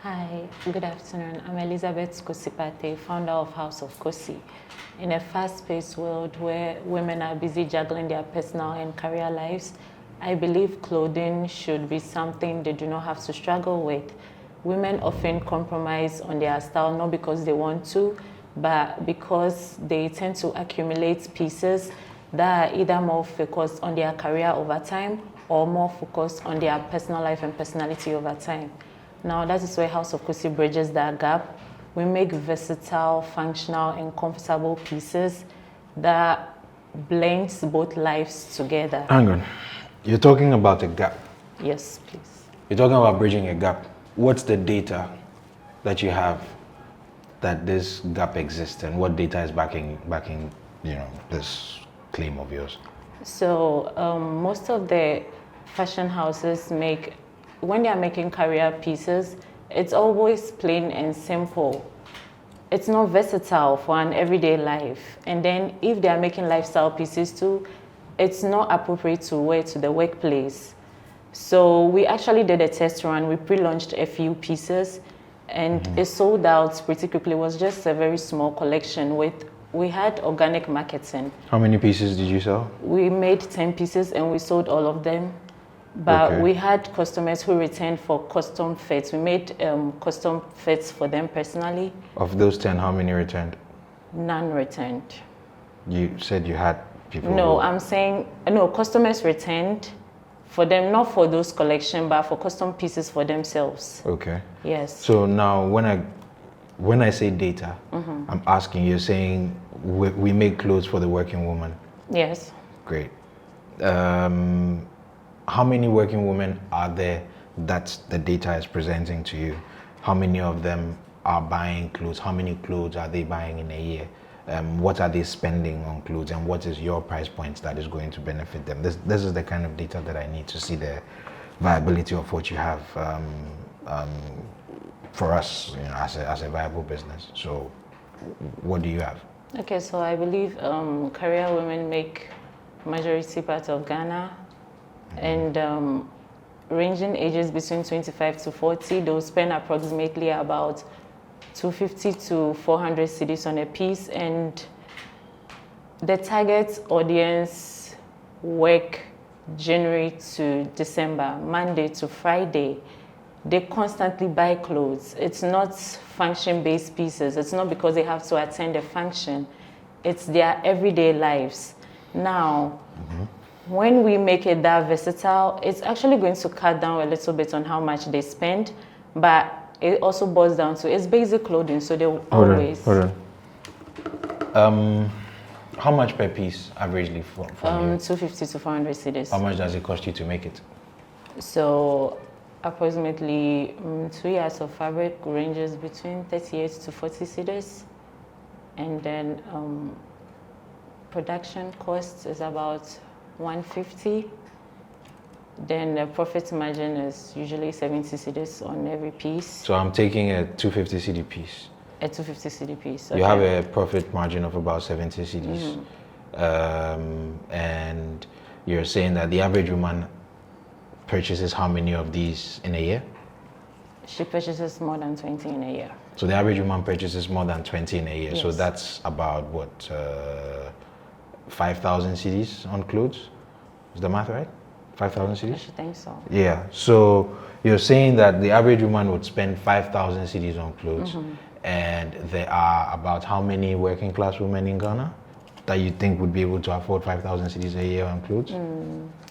Hi, good afternoon. I'm Elizabeth Kosipate, founder of House of Kosi. In a fast-paced world where women are busy juggling their personal and career lives, I believe clothing should be something they do not have to struggle with. Women often compromise on their style not because they want to, but because they tend to accumulate pieces that are either more focused on their career over time or more focused on their personal life and personality over time. Now, that is where House of Kosi bridges that gap. We make versatile, functional, and comfortable pieces that blends both lives together. Hang on. You're talking about a gap. Yes, please. You're talking about bridging a gap. What's the data that you have that this gap exists, and what data is backing this claim of yours? So most of the fashion houses when they are making career pieces, it's always plain and simple. It's not versatile for an everyday life. And then if they are making lifestyle pieces too, it's not appropriate to wear to the workplace. So we actually did a test run. We pre-launched a few pieces and it sold out pretty quickly. It was just a very small collection we had organic marketing. How many pieces did you sell? We made 10 pieces and we sold all of them. But Okay. we had customers who returned for custom fits. We made custom fits for them personally. Of those 10, how many returned? None returned. You said you had people. No, I'm saying, no, customers returned for them, not for those collection, but for custom pieces for themselves. Okay. Yes. So now, when I say data, I'm asking, you're saying we make clothes for the working woman. Yes. Great. How many working women are there that the data is presenting to you? How many of them are buying clothes? How many clothes are they buying in a year? What are they spending on clothes, and what is your price point that is going to benefit them? This is the kind of data that I need to see the viability of what you have for us, as a viable business. So, what do you have? Okay, so I believe career women make majority part of Ghana, and ranging ages between 25 to 40, they'll spend approximately about 250 to 400 cedis on a piece, and the target audience work January to December, Monday to Friday. They constantly buy clothes. It's not function-based pieces. It's not because they have to attend a function. It's their everyday lives. Now, when we make it that versatile, it's actually going to cut down a little bit on how much they spend, but it also boils down to it's basic clothing, so they will always. Hold on. How much per piece, averagely, from you? 250 to 400 cedis. How much does it cost you to make it? So, approximately 2 yards of fabric ranges between 38 to 40 cedis, and then production cost is about 150. Then the profit margin is usually 70 cedis on every piece. So I'm taking a 250 CD piece. A 250 CD piece. You have a profit margin of about 70 CDs. And you're saying that the average woman purchases how many of these in a year? She purchases more than 20 in a year. So the average woman purchases more than 20 in a year. Yes. So that's about what, 5,000 CDs on clothes? Is the math right? 5,000 I CDs? should think so. Yeah. So you're saying that the average woman would spend 5,000 CDs on clothes, and there are about how many working class women in Ghana that you think would be able to afford 5,000 CDs a year on clothes?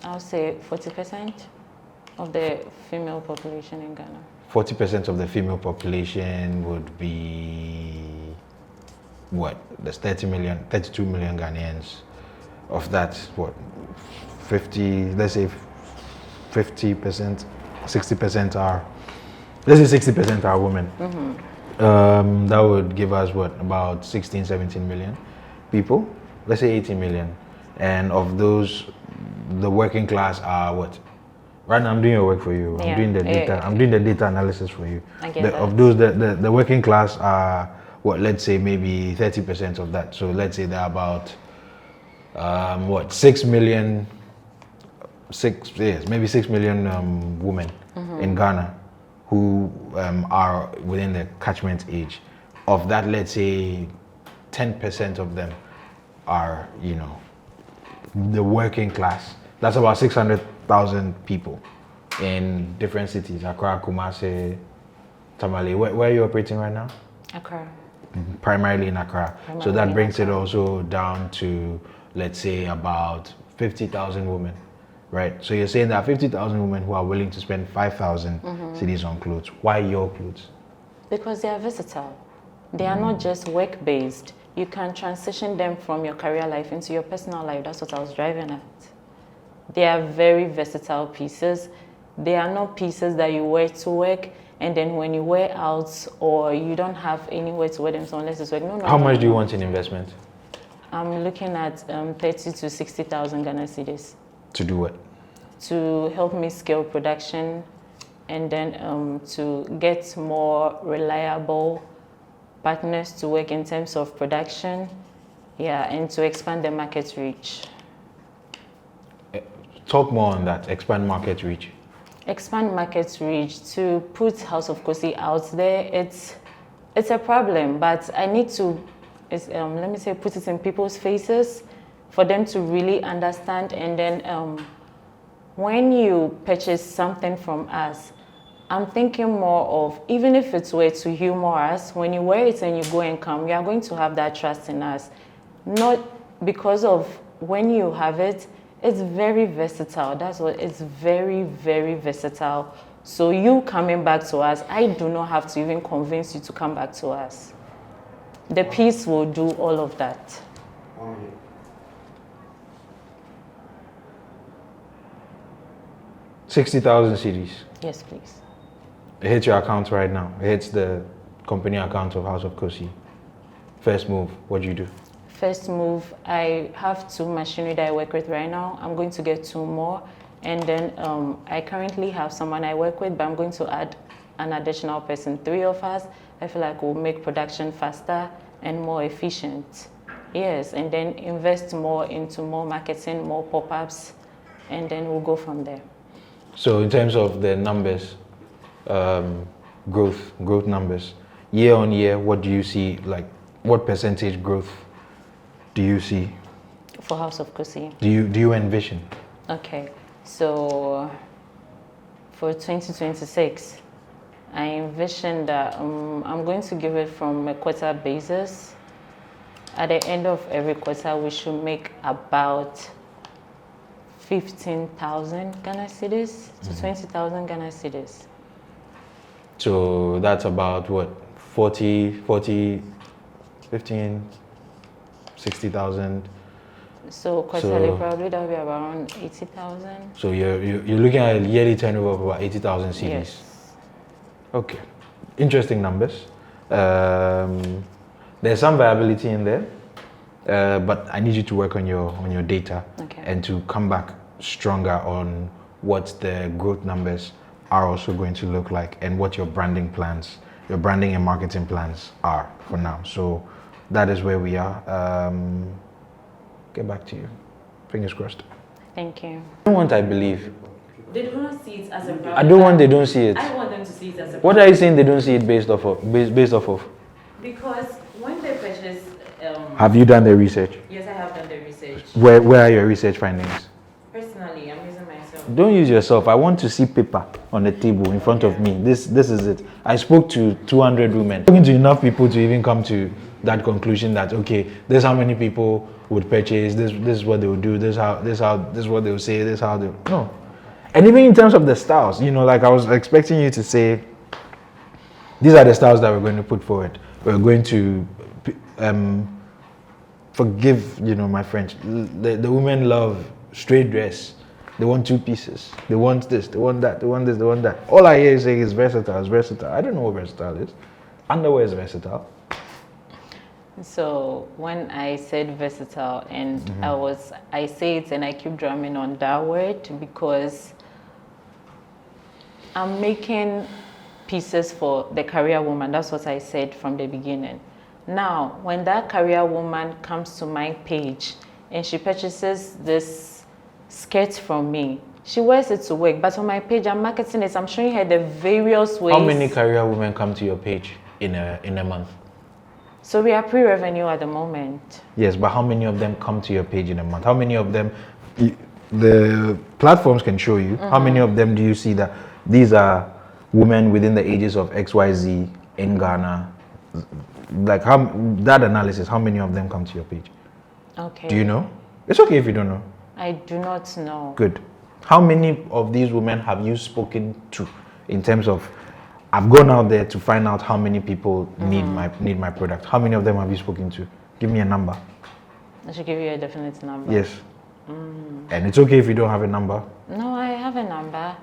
I'll say 40% of the female population in Ghana. 40% of the female population would be what? There's 32 million Ghanaians. Of that, what? 50, let's say 50%, 60% are, let's say 60% are women. That would give us what, about 16, 17 million people? Let's say 18 million. And of those, the working class are what? Right now I'm doing your work for you. I'm doing the data. I'm doing the data analysis for you. I get that. Of those, the working class are what? Let's say maybe 30% of that. So let's say there are about 6 million women in Ghana who are within the catchment age. Of that, let's say 10% of them are, you know, the working class. That's about 600,000 people in different cities, Accra, Kumasi, Tamale. Where are you operating right now? Accra. Primarily in Accra. So that brings it also down to, let's say, about 50,000 women, right? So you're saying that 50,000 women who are willing to spend 5,000 cedis on clothes. Why your clothes? Because they are versatile. They are not just work-based. You can transition them from your career life into your personal life. That's what I was driving at. They are very versatile pieces. They are not pieces that you wear to work, and then when you wear out or you don't have anywhere to wear them, so unless it's work. No. How much do you want in investment? I'm looking at 30 to 60,000 Ghana cedis. To do what? To help me scale production, and then to get more reliable partners to work in terms of production, and to expand the market reach. Talk more on that, expand market reach. Expand market reach, to put House of Kosi out there, it's a problem, but I need to, let me say, put it in people's faces for them to really understand. And then when you purchase something from us, I'm thinking more of, even if it's way to humor us, when you wear it and you go and come, you are going to have that trust in us. Not because of when you have it, it's very versatile. That's what, it's very, very versatile. So you coming back to us, I do not have to even convince you to come back to us. The piece will do all of that. 60,000 cedis. Yes, please. It hits your account right now. It hits the company account of House of Kosi. First move, what do you do? First move, I have 2 machinery that I work with right now. I'm going to get 2 more. And then I currently have someone I work with, but I'm going to add an additional person, 3 of us. I feel like we'll make production faster and more efficient. Yes, and then invest more into more marketing, more pop-ups, and then we'll go from there. So in terms of the numbers, growth numbers, year on year, what do you see? Like, what percentage growth do you see? For House of Kosi. Do you envision? Okay, so for 2026, I envision that I'm going to give it from a quarter basis. At the end of every quarter, we should make about 15,000 Ghana cedis to 20,000 Ghana cedis. So that's about what, 15, 60,000. So quarterly, probably that will be around 80,000. So you're looking at a yearly turnover of about 80,000 cedis. Yes. Okay, interesting numbers. There's some viability in there, but I need you to work on your data, and to come back stronger on what the growth numbers are also going to look like, and what your branding plans, your branding and marketing plans are for now. So that is where we are. Get back to you. Fingers crossed. Thank you. I don't want, I believe. They do not see it as a problem. I don't want they don't see it. I want them to see it as a problem. What are you saying they don't see it based off of? Because when they purchase... have you done the research? Yes, I have done the research. Where are your research findings? Personally, I'm using myself. Don't use yourself. I want to see paper on the table in front of me. This is it. I spoke to 200 women. Talking to enough people to even come to that conclusion that, okay, this is how many people would purchase, this is what they would do, this is what they would say, this is how they... No. And even in terms of the styles, you know, like I was expecting you to say, these are the styles that we're going to put forward. We're going to, forgive, you know, my French. The women love straight dress. They want 2 pieces. They want this, they want that, they want this, they want that. All I hear you saying is versatile, I don't know what versatile is. Underwear is versatile. So when I said versatile, and I say it and I keep drumming on that word because I'm making pieces for the career woman. That's what I said from the beginning. Now, when that career woman comes to my page and she purchases this skirt from me, She wears it to work, but on my page, I'm marketing it. I'm showing her the various ways. How many career women come to your page in a month? So we are pre-revenue at the moment. Yes, but how many of them come to your page in a month? How many of them, the platforms can show you, how many of them do you see that these are women within the ages of XYZ in Ghana? Like that analysis, how many of them come to your page? Okay. Do you know? It's okay if you don't know. I do not know. Good. How many of these women have you spoken to in terms of, I've gone out there to find out how many people need my product. How many of them have you spoken to? Give me a number. I should give you a definite number. Yes. And it's okay if you don't have a number. No, I have a number.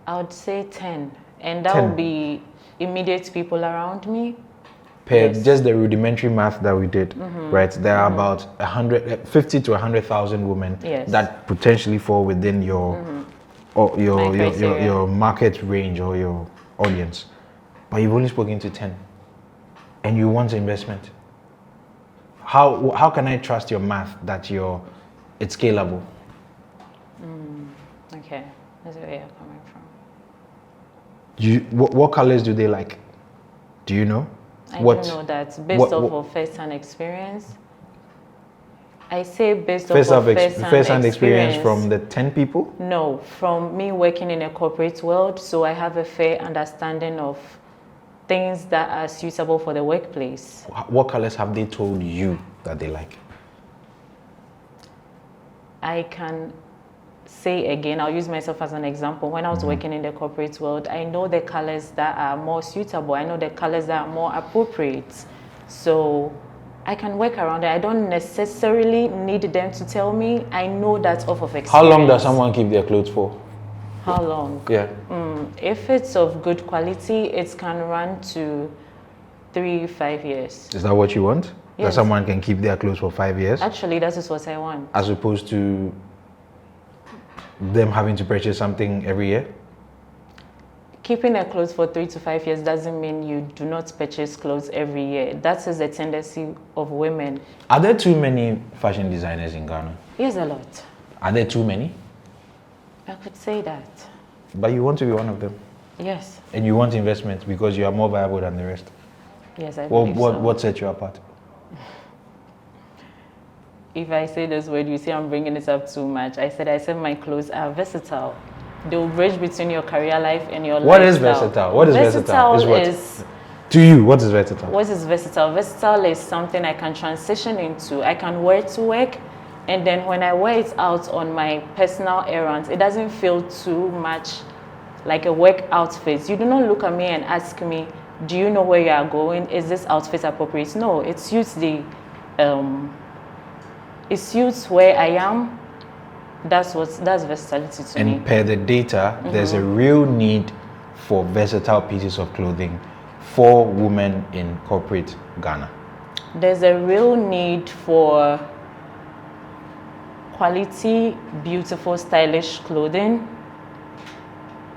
I would say 10. And that 10. would be immediate people around me. Per Yes. just the rudimentary math that we did, right? There are about 50 to 100,000 women Yes. that potentially fall within your or your My criteria. your market range or your audience, but you've only spoken to 10, and you want investment. How can I trust your math that it's scalable? Okay, that's where you're coming from. What colors do they like? Do you know? I don't know that based off of first-hand experience. I say based off of first-hand experience from the 10 people? No, from me working in a corporate world, so I have a fair understanding of things that are suitable for the workplace. What colors have they told you that they like? I can say again, I'll use myself as an example. When I was working in the corporate world, I know the colors that are more suitable. I know the colors that are more appropriate. So I can work around it. I don't necessarily need them to tell me. I know that off of experience. How long does someone keep their clothes for? How long? Yeah. If it's of good quality, it can run to 3-5 years. Is that what you want? That Yes. someone can keep their clothes for 5 years? Actually, that is what I want. As opposed to them having to purchase something every year? Keeping a clothes for 3 to 5 years doesn't mean you do not purchase clothes every year. That is the tendency of women. Are there too many fashion designers in Ghana? Yes, a lot. Are there too many? I could say that. But you want to be one of them. Yes. And you want investment because you are more viable than the rest. Yes, I believe so. What sets you apart? If I say this word, you say I'm bringing it up too much. I said my clothes are versatile. They will bridge between your career life and your What lifestyle. is versatile? What is versatile? Is To you, what is versatile? what is versatile? Versatile is something I can transition into. I can wear to work, and then when I wear it out on my personal errands, it doesn't feel too much like a work outfit. You do not look at me and ask me, do you know where you are going? Is this outfit appropriate? No, it suits it suits where I am. That's versatility to me. And per the data, there's a real need for versatile pieces of clothing for women in corporate Ghana. There's a real need for quality, beautiful, stylish clothing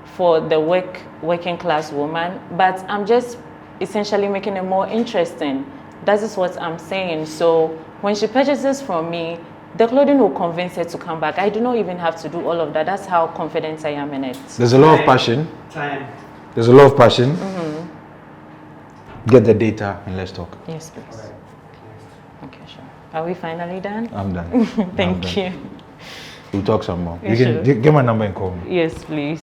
for the working class woman, but I'm just essentially making it more interesting. That is what I'm saying. So when she purchases from me, the clothing will convince her to come back. I do not even have to do all of that. That's how confident I am in it. There's a lot of passion. Time. There's a lot of passion. Get the data and let's talk. Yes, please. All right. Okay, sure. Are we finally done? I'm done. Thank you. We'll talk some more. Yeah, You can sure. get my number and call me. Yes, please.